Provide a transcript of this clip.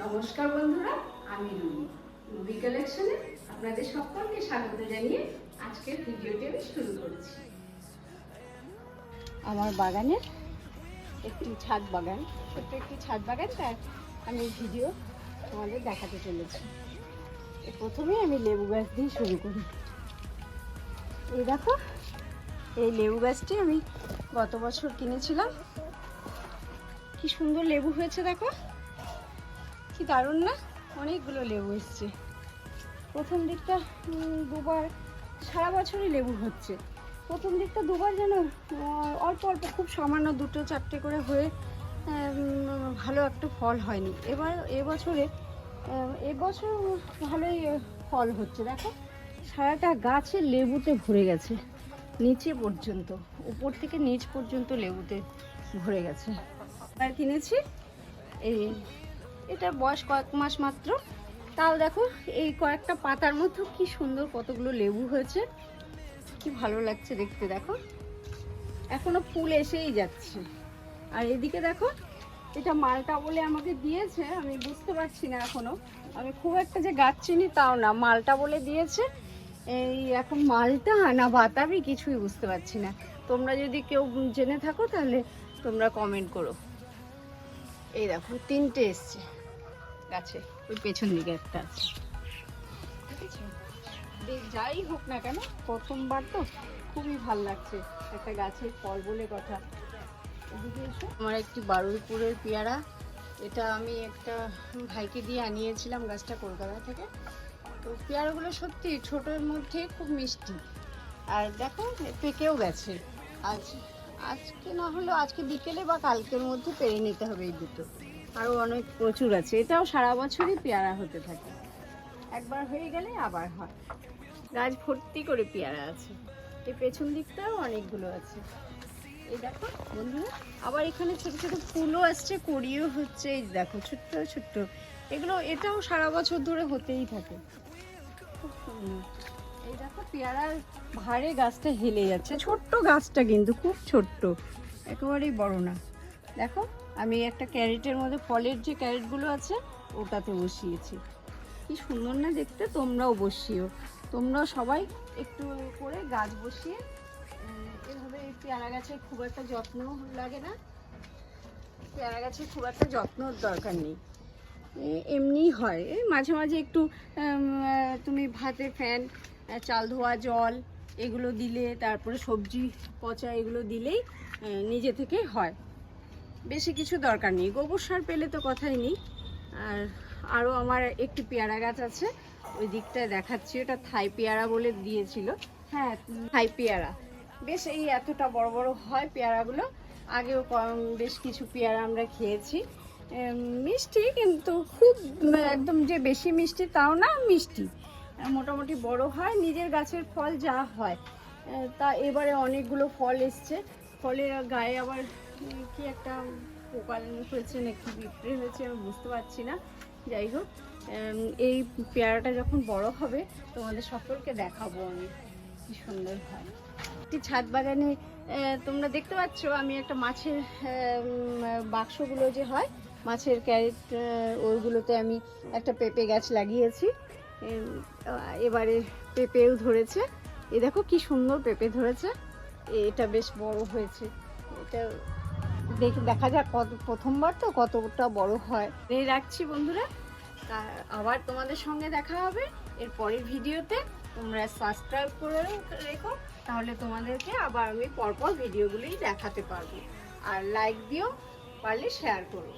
নমস্কার বন্ধুরা, আমি রুবি। রুবি কালেকশনে আপনাদের সকলকে স্বাগত জানিয়ে আজকের ভিডিওটি আমি শুরু করছি। আমার বাগানের একটি ছাদ বাগান, ছোট্ট একটি ছাদ বাগান, তার আমি ভিডিও তোমাদের দেখাতে চলেছি। প্রথমে আমি লেবু গাছ দিয়ে শুরু করি। এই দেখো, এই লেবু গাছটি আমি গত বছর কিনেছিলাম। কি সুন্দর লেবু হয়েছে দেখো, কি দারুণ না? অনেকগুলো লেবু এসছে। প্রথম দিকটা দুবার, সারা বছরই লেবু হচ্ছে। প্রথম দিকটা দুবার যেন অল্প অল্প, খুব সামান্য দুটো চারটে করে হয়ে ভালো একটা ফল হয়নি। এবছর ভালোই ফল হচ্ছে। দেখো, সারাটা গাছে লেবুতে ভরে গেছে, নিচে পর্যন্ত, উপর থেকে নিচ পর্যন্ত লেবুতে ভরে গেছে। আর কিনেছি, এটা বয়স কয়েক মাস মাত্র, তাও দেখো এই কয়েকটা পাতার মধ্যে কি সুন্দর কতগুলো লেবু হয়েছে, কি ভালো লাগছে দেখতে। দেখো, এখনো ফুল এসেই যাচ্ছে। আর এদিকে দেখো, এটা মালটা বলে আমাকে দিয়েছে, আমি বুঝতে পারছি না এখনো, আমি খুব একটা যে গাছ চিনি তাও না, মালটা বলে দিয়েছে। এই এখন মালটা না বাতাবি কিছুই বুঝতে পারছি না। তোমরা যদি কেউ জেনে থাকো তাহলে তোমরা কমেন্ট করো। এই দেখো, তিনটে এসছে গাছে, ওই পেছন দিকে একটা আছে। যাই হোক না কেন, প্রথমবার তো খুবই ভাল লাগছে, একটা গাছের ফল বলে কথা। এদিকে এসো, আমার একটি বারুইপুরের পেয়ারা, এটা আমি একটা ভাইকে দিয়ে আনিয়েছিলাম গাছটা কলকাতা থেকে। তো পেয়ারাগুলো সত্যি ছোটোর মধ্যে খুব মিষ্টি। আর দেখো, পেকেও গেছে। আজকে না হলেও আজকে বিকেলে বা কালকের মধ্যে পেরে নিতে হবে এই দুটো। আরও অনেক প্রচুর আছে। এটাও সারা বছরই পেয়ারা হতে থাকে, একবার হয়ে গেলে আবার হয়। গাছ ভর্তি করে পেয়ারা আছে। এই পেছন দিকটাও অনেকগুলো আছে। এই দেখো বন্ধুরা, আবার এখানে ছোট ছোট ফুলও আসছে, কড়িও হচ্ছে। এই দেখো ছোট্ট ছোট্ট, এটাও সারা বছর ধরে হতেই থাকে, খুব সুন্দর। এই দেখো, পেয়ারার ভারে গাছটা হেলে যাচ্ছে। ছোট্ট গাছটা কিন্তু খুব ছোট্ট, একেবারেই বড় না। দেখো, আমি একটা ক্যারেটের মধ্যে ফলের যে ক্যারেটগুলো আছে ওটাতে বসিয়েছি। কি সুন্দর না দেখতে? তোমরাও বসিও, তোমরাও সবাই একটু করে গাছ বসিয়ে এভাবে। এই পেয়ারা গাছের খুব একটা যত্ন লাগে না, পেয়ারা গাছের খুব একটা যত্নর দরকার নেই, এমনিই হয়। মাঝে মাঝে একটু তুমি ভাতে ফ্যান, চাল ধোয়া জল এগুলো দিলে, তারপরে সবজি পচা এগুলো দিলেই নিজে থেকে হয়, বেশি কিছু দরকার নেই। গোবর সার পেলে তো কথাই নেই। আর আরও আমার একটি পেয়ারা গাছ আছে, ওই দিকটায় দেখাচ্ছি, ওটা থাই পেয়ারা বলে দিয়েছিল। হ্যাঁ, থাই পেয়ারা বেশ এই এতটা বড় বড় হয় পেয়ারাগুলো। আগেও বেশ কিছু পেয়ারা আমরা খেয়েছি, মিষ্টি, কিন্তু খুব একদম যে বেশি মিষ্টি তাও না, মিষ্টি মোটামুটি বড় হয়। নিজের গাছের ফল যা হয় তা। এবারে অনেকগুলো ফল এসছে, ফলের গায়ে আবার কি একটা পোকা হয়েছে নাকি বিক্রি হয়েছে আমি বুঝতে পারছি না। যাই হোক, এই পেয়ারাটা যখন বড় হবে তোমাদের সকলকে দেখাবো আমি, কি সুন্দর হয়। একটি ছাদ বাগানে তোমরা দেখতে পাচ্ছ, আমি একটা মাছের বাক্সগুলো যে হয় মাছের ক্যারেট, ওইগুলোতে আমি একটা পেঁপে গাছ লাগিয়েছি। এবারে পেঁপেও ধরেছে। এ দেখো কি সুন্দর পেঁপে ধরেছে, এটা বেশ বড় হয়েছে। এটা দেখা যাক, প্রথমবার তো কতটা বড় হয়। এই রাখছি বন্ধুরা, আবার তোমাদের সঙ্গে দেখা হবে এর পরের ভিডিওতে। তোমরা সাবস্ক্রাইব করে রেখো, তাহলে তোমাদেরকে আবার আমি পরপর ভিডিওগুলোই দেখাতে পারবো। আর লাইক দিও, পারলে শেয়ার করো।